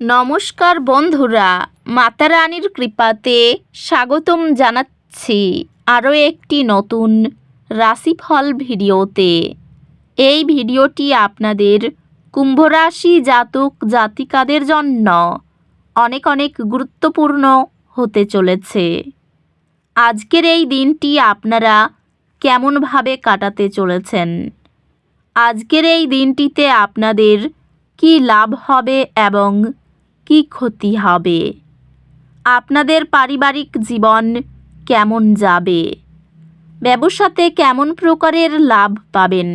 নমস্কার বন্ধুরা, মাতা রানীর কৃপাতে স্বাগতম জানাচ্ছি আরও একটি নতুন রাশিফল ভিডিওতে। এই ভিডিওটি আপনাদের কুম্ভ রাশি জাতক জাতিকাদের জন্য অনেক অনেক গুরুত্বপূর্ণ হতে চলেছে। আজকের এই দিনটি আপনারা কেমনভাবে কাটাতে চলেছেন, আজকের এই দিনটিতে আপনাদের কি লাভ হবে এবং কি ক্ষতি হবে, আপনাদের পারিবারিক জীবন কেমন যাবে, ব্যবসাতে কেমন প্রকারের লাভ পাবেন,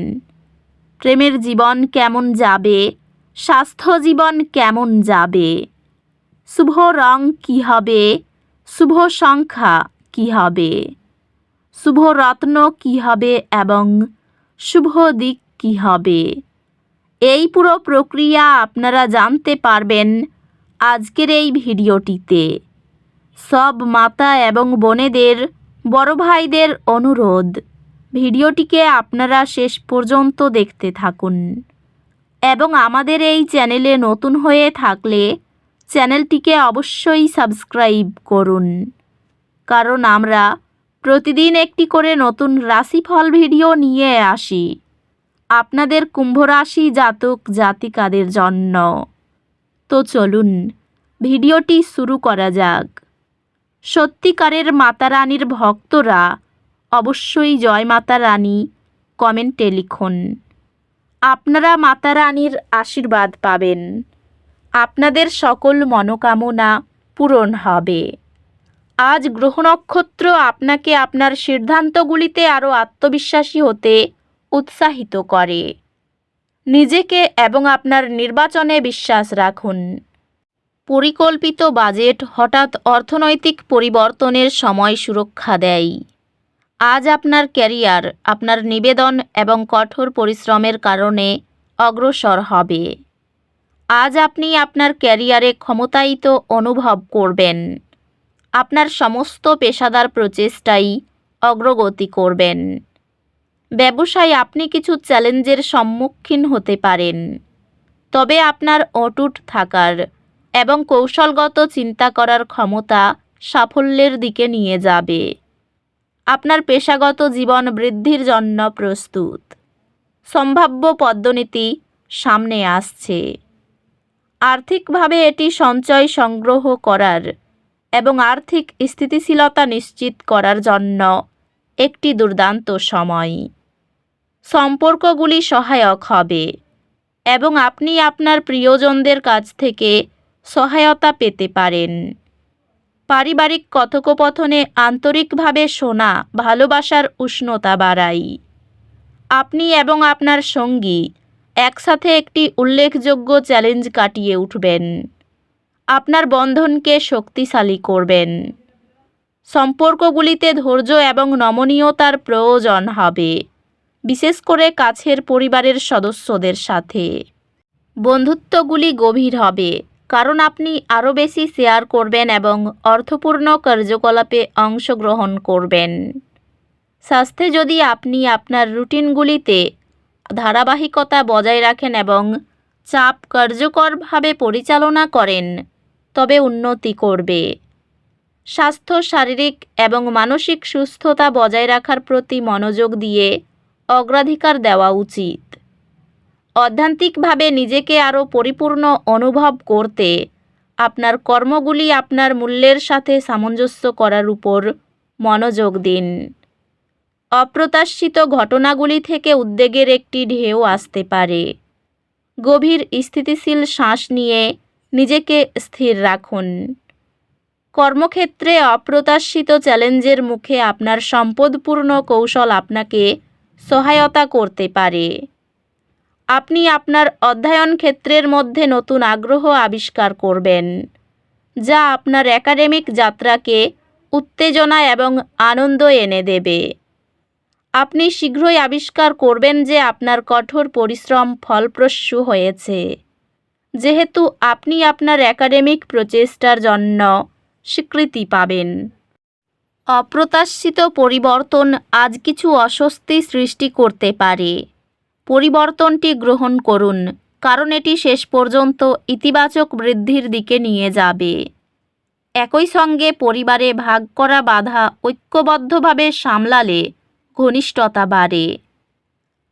প্রেমের জীবন কেমন যাবে, স্বাস্থ্য জীবন কেমন যাবে, শুভ রং কী হবে, শুভ সংখ্যা কী হবে, শুভ রত্ন কী হবে এবং শুভ দিক কী হবে, এই পুরো প্রক্রিয়া আপনারা জানতে পারবেন আজকের এই ভিডিওটিতে। সব মাতা এবং বোনেদের, বড় ভাইদের অনুরোধ, ভিডিওটিকে আপনারা শেষ পর্যন্ত দেখতে থাকুন এবং আমাদের এই চ্যানেলে নতুন হয়ে থাকলে চ্যানেলটিকে অবশ্যই সাবস্ক্রাইব করুন, কারণ আমরা প্রতিদিন একটি করে নতুন রাশিফল ভিডিও নিয়ে আসি আপনাদের কুম্ভ রাশি জাতক জাতিকাদের জন্য। তো চলুন ভিডিওটি শুরু করা যাক। সত্যিকারের মাতা রানীর ভক্তরা অবশ্যই জয় মাতা রানী কমেন্টে লিখুন। আপনারা মাতা রানীর আশীর্বাদ পাবেন, আপনাদের সকল মনোকামনা পূরণ হবে। আজ গ্রহ নক্ষত্র আপনাকে আপনার সিদ্ধান্তগুলিতে আরও আত্মবিশ্বাসী হতে উৎসাহিত করে। নিজেকে এবং আপনার নির্বাচনে বিশ্বাস রাখুন। পরিকল্পিত বাজেট হঠাৎ অর্থনৈতিক পরিবর্তনের সময় সুরক্ষা দেয়। আজ আপনার ক্যারিয়ার আপনার নিবেদন এবং কঠোর পরিশ্রমের কারণে অগ্রসর হবে। আজ আপনি আপনার ক্যারিয়ারে ক্ষমতায়িত অনুভব করবেন। আপনার সমস্ত পেশাদার প্রচেষ্টাই অগ্রগতি করবেন। ব্যবসায় আপনি কিছু চ্যালেঞ্জের সম্মুখীন হতে পারেন, তবে আপনার অটুট থাকার এবং কৌশলগত চিন্তা করার ক্ষমতা সাফল্যের দিকে নিয়ে যাবে। আপনার পেশাগত জীবন বৃদ্ধির জন্য প্রস্তুত। সম্ভাব্য পদোন্নতি সামনে আসছে। আর্থিকভাবে এটি সঞ্চয় সংগ্রহ করার এবং আর্থিক স্থিতিশীলতা নিশ্চিত করার জন্য একটি দুর্দান্ত সময়। সম্পর্কগুলি সহায়ক হবে এবং আপনি আপনার প্রিয়জনদের কাছ থেকে সহায়তা পেতে পারেন। পারিবারিক কথোপকথনে আন্তরিকভাবে শোনা ভালোবাসার উষ্ণতা বাড়ায়। আপনি এবং আপনার সঙ্গী একসাথে একটি উল্লেখযোগ্য চ্যালেঞ্জ কাটিয়ে উঠবেন। আপনার বন্ধনকে শক্তিশালী করবেন। সম্পর্কগুলিতে ধৈর্য এবং নমনীয়তার প্রয়োজন হবে, বিশেষ করে কাছের পরিবারের সদস্যদের সাথে। বন্ধুত্বগুলি গভীর হবে, কারণ আপনি আরও বেশি শেয়ার করবেন এবং অর্থপূর্ণ কার্যকলাপে অংশগ্রহণ করবেন। স্বাস্থ্যে যদি আপনি আপনার রুটিনগুলিতে ধারাবাহিকতা বজায় রাখেন এবং চাপ কার্যকরভাবে পরিচালনা করেন, তবে উন্নতি করবে। স্বাস্থ্য, শারীরিক এবং মানসিক সুস্থতা বজায় রাখার প্রতি মনোযোগ দিয়ে অগ্রাধিকার দেওয়া উচিত। অধ্যাত্মিকভাবে নিজেকে আরও পরিপূর্ণ অনুভব করতে আপনার কর্মগুলি আপনার মূল্যের সাথে সামঞ্জস্য করার উপর মনোযোগ দিন। অপ্রত্যাশিত ঘটনাগুলি থেকে উদ্বেগের একটি ঢেউ আসতে পারে। গভীর স্থিতিশীল শ্বাস নিয়ে নিজেকে স্থির রাখুন। কর্মক্ষেত্রে অপ্রত্যাশিত চ্যালেঞ্জের মুখে আপনার সম্পদপূর্ণ কৌশল আপনাকে সহায়তা করতে পারে। আপনি আপনার অধ্যয়ন ক্ষেত্রের মধ্যে নতুন আগ্রহ আবিষ্কার করবেন, যা আপনার একাডেমিক যাত্রাকে উত্তেজনা এবং আনন্দ এনে দেবে। আপনি শীঘ্রই আবিষ্কার করবেন যে আপনার কঠোর পরিশ্রম ফলপ্রসূ হয়েছে, যেহেতু আপনি আপনার একাডেমিক প্রচেষ্টার জন্য স্বীকৃতি পাবেন। অপ্রত্যাশিত পরিবর্তন আজ কিছু অস্বস্তি সৃষ্টি করতে পারে। পরিবর্তনটি গ্রহণ করুন কারণ এটি শেষ পর্যন্ত ইতিবাচক বৃদ্ধির দিকে নিয়ে যাবে। একই সঙ্গে পরিবারে ভাগ করা বাধা ঐক্যবদ্ধভাবে সামলালে ঘনিষ্ঠতা বাড়ে।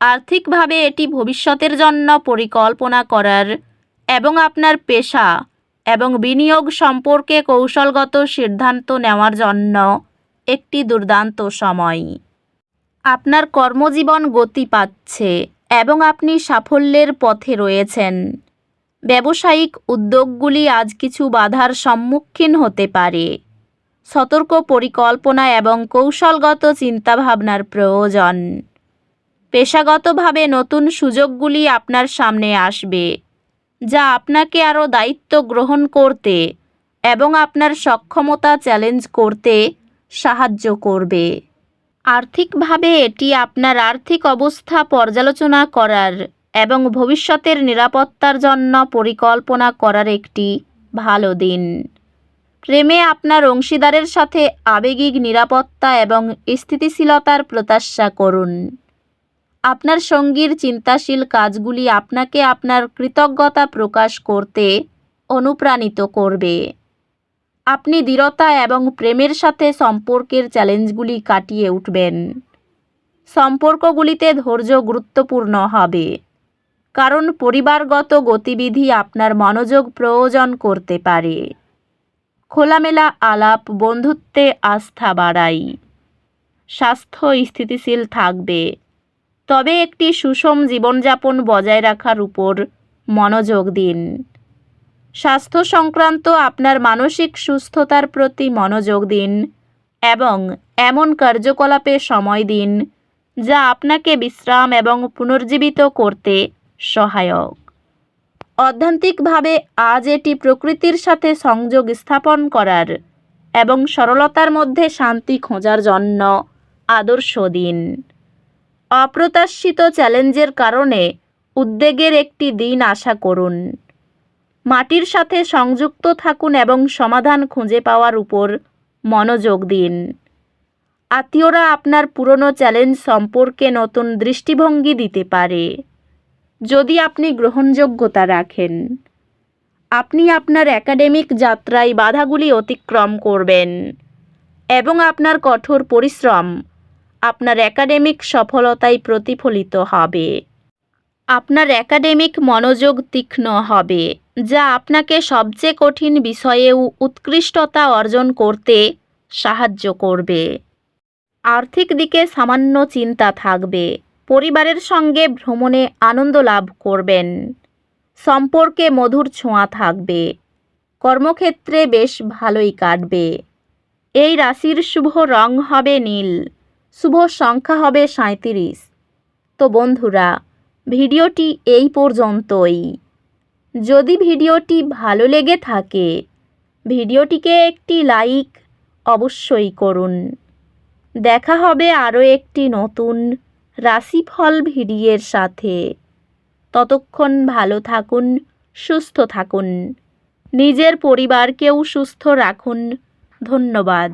আর্থিকভাবে এটি ভবিষ্যতের জন্য পরিকল্পনা করার এবং আপনার পেশা এবং বিনিয়োগ সম্পর্কে কৌশলগত সিদ্ধান্ত নেওয়ার জন্য একটি দুর্দান্ত সময়। আপনার কর্মজীবন গতি পাচ্ছে এবং আপনি সাফল্যের পথে রয়েছেন। ব্যবসায়িক উদ্যোগগুলি আজ কিছু বাধার সম্মুখীন হতে পারে। সতর্ক পরিকল্পনা এবং কৌশলগত চিন্তাভাবনার প্রয়োজন। পেশাগতভাবে নতুন সুযোগগুলি আপনার সামনে আসবে, যা আপনাকে আরও দায়িত্ব গ্রহণ করতে এবং আপনার সক্ষমতা চ্যালেঞ্জ করতে সাহায্য করবে। আর্থিকভাবে এটি আপনার আর্থিক অবস্থা পর্যালোচনা করার এবং ভবিষ্যতের নিরাপত্তার জন্য পরিকল্পনা করার একটি ভালো দিন। প্রেমে আপনার অংশীদারের সাথে আবেগিক নিরাপত্তা এবং স্থিতিশীলতার প্রত্যাশা করুন। আপনার সঙ্গীর চিন্তাশীল কাজগুলি আপনাকে আপনার কৃতজ্ঞতা প্রকাশ করতে অনুপ্রাণিত করবে। আপনি দৃঢ়তা এবং প্রেমের সাথে সম্পর্কের চ্যালেঞ্জগুলি কাটিয়ে উঠবেন। সম্পর্কগুলিতে ধৈর্য গুরুত্বপূর্ণ হবে, কারণ পরিবারগত গতিবিধি আপনার মনোযোগ প্রয়োজন করতে পারে। খোলামেলা আলাপ বন্ধুত্বে আস্থা বাড়ায়। স্বাস্থ্য স্থিতিশীল থাকবে, তবে একটি সুষম জীবনযাপন বজায় রাখার উপর মনোযোগ দিন। স্বাস্থ্য সংক্রান্ত আপনার মানসিক সুস্থতার প্রতি মনোযোগ দিন এবং এমন কার্যকলাপে সময় দিন যা আপনাকে বিশ্রাম এবং পুনর্জীবিত করতে সহায়ক। অধ্যাত্মিকভাবে আজ এটি প্রকৃতির সাথে সংযোগ স্থাপন করার এবং সরলতার মধ্যে শান্তি খোঁজার জন্য আদর্শ দিন। অপ্রত্যাশিত চ্যালেঞ্জের কারণে উদ্বেগের একটি দিন আশা করুন। মাটির সাথে সংযুক্ত থাকুন এবং সমাধান খুঁজে পাওয়ার উপর মনোযোগ দিন। আত্মীয়রা আপনার পুরনো চ্যালেঞ্জ সম্পর্কে নতুন দৃষ্টিভঙ্গি দিতে পারে, যদি আপনি গ্রহণযোগ্যতা রাখেন। আপনি আপনার একাডেমিক যাত্রায় বাধাগুলি অতিক্রম করবেন এবং আপনার কঠোর পরিশ্রম আপনার একাডেমিক সফলতায় প্রতিফলিত হবে। আপনার একাডেমিক মনোযোগ তীক্ষ্ণ হবে, যা আপনাকে সবচেয়ে কঠিন বিষয়েও উৎকৃষ্টতা অর্জন করতে সাহায্য করবে। আর্থিক দিকে সামান্য চিন্তা থাকবে। পরিবারের সঙ্গে ভ্রমণে আনন্দ লাভ করবেন। সম্পর্কে মধুর ছোঁয়া থাকবে। কর্মক্ষেত্রে বেশ ভালোই কাটবে। এই রাশির শুভ রং হবে নীল। শুভ সংখ্যা হবে 37। তো বন্ধুরা, ভিডিওটি এই পর্যন্তই। যদি ভিডিওটি ভালো লেগে থাকে, ভিডিওটিকে একটি লাইক অবশ্যই করুন। দেখা হবে আরও একটি নতুন রাশিফল ভিডিওর সাথে। ততক্ষণ ভালো থাকুন, সুস্থ থাকুন, নিজের পরিবারকেও সুস্থ রাখুন। ধন্যবাদ।